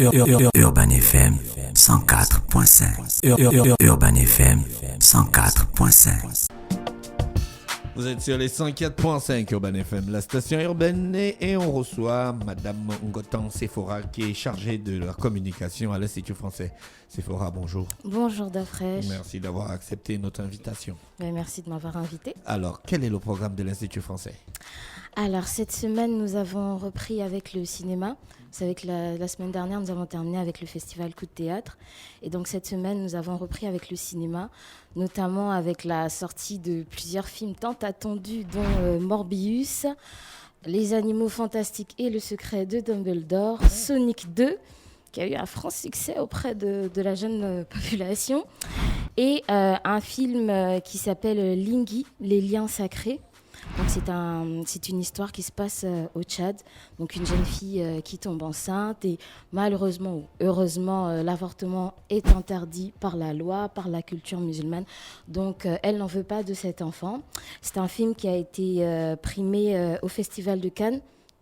Urban FM 104.5. Urban FM 104.5. Vous êtes sur les 104.5 Urban FM, la station urbaine, et on reçoit Madame Ngotan Sephora qui est chargée de la communication à l'Institut français. Sephora, bonjour. Bonjour Dafresh. Merci d'avoir accepté notre invitation. Merci de m'avoir invité. Alors, quel est le programme de l'Institut français ? Alors, cette semaine, nous avons repris avec le cinéma. Vous savez que la semaine dernière, nous avons terminé avec le festival Coup de théâtre. Et donc, cette semaine, nous avons repris avec le cinéma, notamment avec la sortie de plusieurs films tant attendus, dont Morbius, Les Animaux Fantastiques et Le Secret de Dumbledore, Sonic 2, qui a eu un franc succès auprès de la jeune population, et un film qui s'appelle Lingui, Les Liens Sacrés. Donc c'est une histoire qui se passe au Tchad, donc une jeune fille qui tombe enceinte et malheureusement ou heureusement l'avortement est interdit par la loi, par la culture musulmane, donc elle n'en veut pas de cet enfant. C'est un film qui a été primé au Festival de Cannes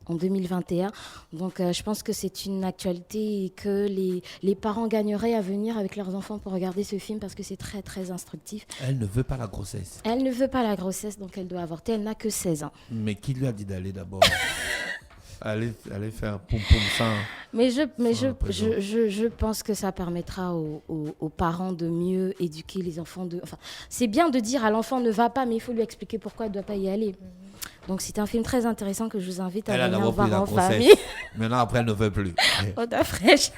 en 2021. Donc je pense que c'est une actualité et que les parents gagneraient à venir avec leurs enfants pour regarder ce film parce que c'est très très instructif. Elle ne veut pas la grossesse. Elle ne veut pas la grossesse, donc elle doit avorter. Elle n'a que 16 ans. Mais qui lui a dit d'aller d'abord aller faire poum poum sans... Mais je pense que ça permettra aux parents de mieux éduquer les enfants. Enfin, c'est bien de dire à l'enfant ne va pas, mais il faut lui expliquer pourquoi elle ne doit pas y aller. Donc c'est un film très intéressant que je vous invite à venir voir en famille. Maintenant, après, elle ne veut plus. Oda fraîche.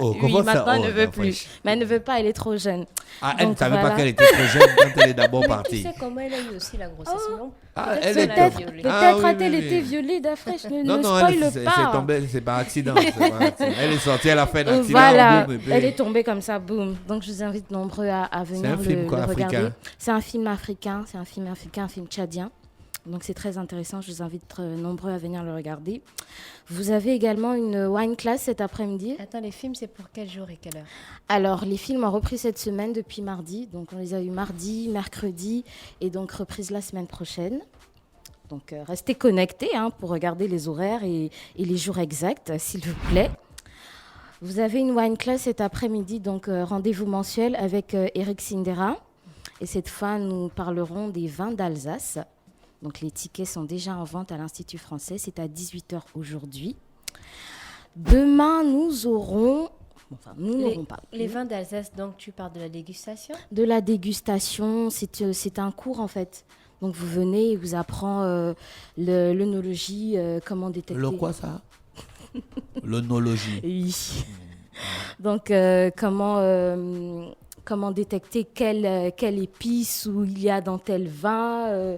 Oh, oui, maintenant elle ne veut plus. Mais elle ne veut pas, elle est trop jeune. Ah, elle ne savait pas qu'elle était trop jeune quand elle est d'abord partie. Tu sais comment elle a eu aussi la grossesse, non? Peut-être a-t-elle été violée, Dafresh, ne spoile pas. C'est par accident. Elle est sortie, elle a fait un accident. Voilà, boum, elle est tombée comme ça, boum. Donc je vous invite nombreux à venir le regarder. C'est un film africain, un film tchadien. Donc c'est très intéressant, je vous invite nombreux à venir le regarder. Vous avez également une wine class cet après-midi. Attends, les films, c'est pour quel jour et quelle heure? Alors, les films ont repris cette semaine depuis mardi. Donc on les a eu mardi, mercredi et donc reprise la semaine prochaine. Donc restez connectés pour regarder les horaires et les jours exacts, s'il vous plaît. Vous avez une wine class cet après-midi, donc rendez-vous mensuel avec Eric Sindera. Et cette fois, nous parlerons des vins d'Alsace. Donc les tickets sont déjà en vente à l'Institut français. C'est à 18h aujourd'hui. Demain, nous aurons... Enfin, nous n'aurons pas. Les vins d'Alsace, donc tu parles de la dégustation? De la dégustation, c'est un cours en fait. Donc vous venez, il vous apprend l'œnologie, comment détecter... Le quoi ça? L'œnologie. Oui. Donc comment détecter quelle épice ou il y a dans tel vin.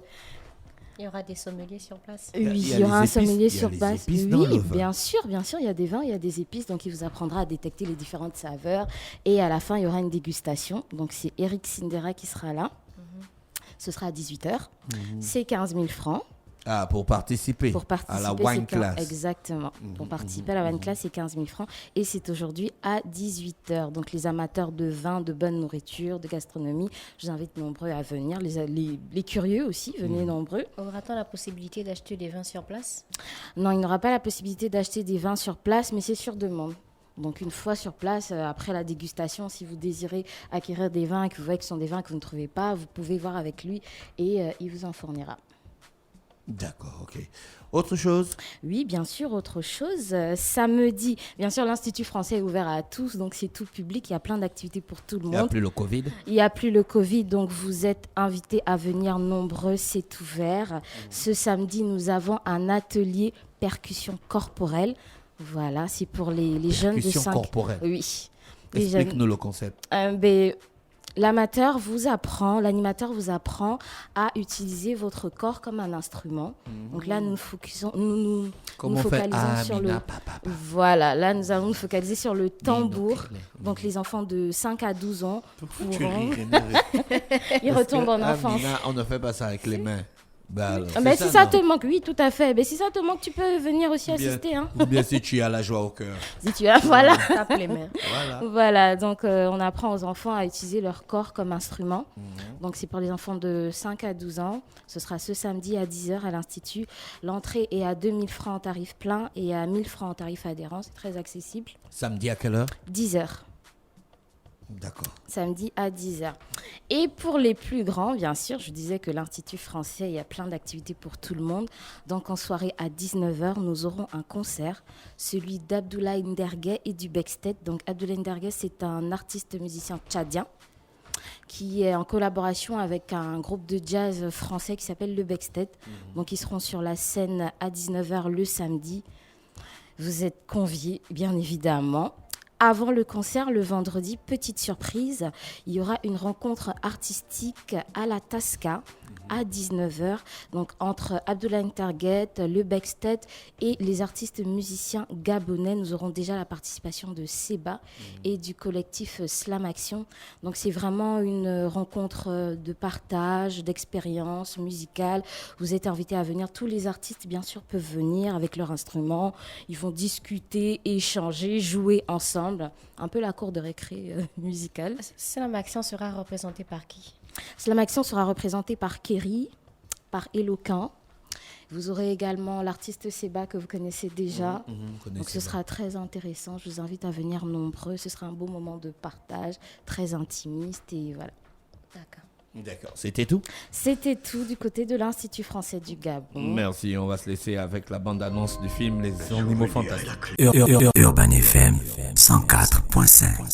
Il y aura des sommeliers sur place. Oui, il y aura un sommelier sur place. Oui, bien sûr, il y a des vins, il y a des épices, donc il vous apprendra à détecter les différentes saveurs. Et à la fin, il y aura une dégustation. Donc c'est Eric Sindera qui sera là. Ce sera à 18h. C'est 15 000 francs. Ah, pour participer à la wine class. Exactement. Pour participer à la wine class, c'est 15 000 francs. Et c'est aujourd'hui à 18h. Donc, les amateurs de vin, de bonne nourriture, de gastronomie, je vous invite nombreux à venir. Les curieux aussi, venez nombreux. Aura-t-on la possibilité d'acheter des vins sur place? Non, il n'y aura pas la possibilité d'acheter des vins sur place, mais c'est sur demande. Donc, une fois sur place, après la dégustation, si vous désirez acquérir des vins et que vous voyez que ce sont des vins que vous ne trouvez pas, vous pouvez voir avec lui et il vous en fournira. D'accord, ok. Autre chose? Oui, bien sûr, autre chose. Samedi, bien sûr, l'Institut français est ouvert à tous, donc c'est tout public. Il y a plein d'activités pour tout le monde. Il n'y a plus le Covid? Il n'y a plus le Covid, donc vous êtes invités à venir nombreux, c'est ouvert. Ce samedi, nous avons un atelier percussion corporelle. Voilà, c'est pour les jeunes de 5... Percussion corporelle? Oui. Explique-nous le concept. L'animateur vous apprend à utiliser votre corps comme un instrument. Donc là, nous nous focalisons sur le... Voilà, là, nous allons nous focaliser sur le tambour. Donc les enfants de 5 à 12 ans pourront... Ils retombent en enfance. Amina, on ne fait pas ça avec les mains. Bah, alors, Ah, mais c'est si ça non te manque, oui, tout à fait. Mais si ça te manque, tu peux venir aussi Ou bien- assister. Hein. Ou bien si tu as la joie au cœur. Si tu as, voilà. Tape les mains. Voilà. Voilà, donc on apprend aux enfants à utiliser leur corps comme instrument. Donc c'est pour les enfants de 5 à 12 ans. Ce sera ce samedi à 10h à l'Institut. L'entrée est à 2000 francs en tarif plein et à 1000 francs en tarif adhérent. C'est très accessible. Samedi à quelle heure? 10h. D'accord. Samedi à 10h. Et pour les plus grands, bien sûr, je disais que l'Institut français, il y a plein d'activités pour tout le monde. Donc en soirée à 19h, nous aurons un concert, celui d'Abdoulaye Ndergueh et du Bextet. Donc Abdoulaye Ndergueh, c'est un artiste musicien tchadien qui est en collaboration avec un groupe de jazz français qui s'appelle le Bextet. Donc ils seront sur la scène à 19h le samedi. Vous êtes conviés, bien évidemment. Avant le concert, le vendredi, petite surprise, il y aura une rencontre artistique à la Tasca à 19h, donc entre Abdoulaye Ndergueh, le Bextet et les artistes musiciens gabonais. Nous aurons déjà la participation de Seba et du collectif Slam Action. Donc c'est vraiment une rencontre de partage, d'expérience musicale. Vous êtes invités à venir. Tous les artistes, bien sûr, peuvent venir avec leurs instruments. Ils vont discuter, échanger, jouer ensemble. Un peu la cour de récré musicale. Slam Action sera représenté par qui? Slam Action sera représenté par Kerry, par Eloquin. Vous aurez également l'artiste Seba que vous connaissez déjà. Donc ce sera très intéressant. Je vous invite à venir nombreux. Ce sera un beau moment de partage, très intimiste et voilà. D'accord. D'accord. C'était tout? C'était tout du côté de l'Institut français du Gabon. Merci. On va se laisser avec la bande-annonce du film Les Animaux Fantastiques. Urban FM 104.5.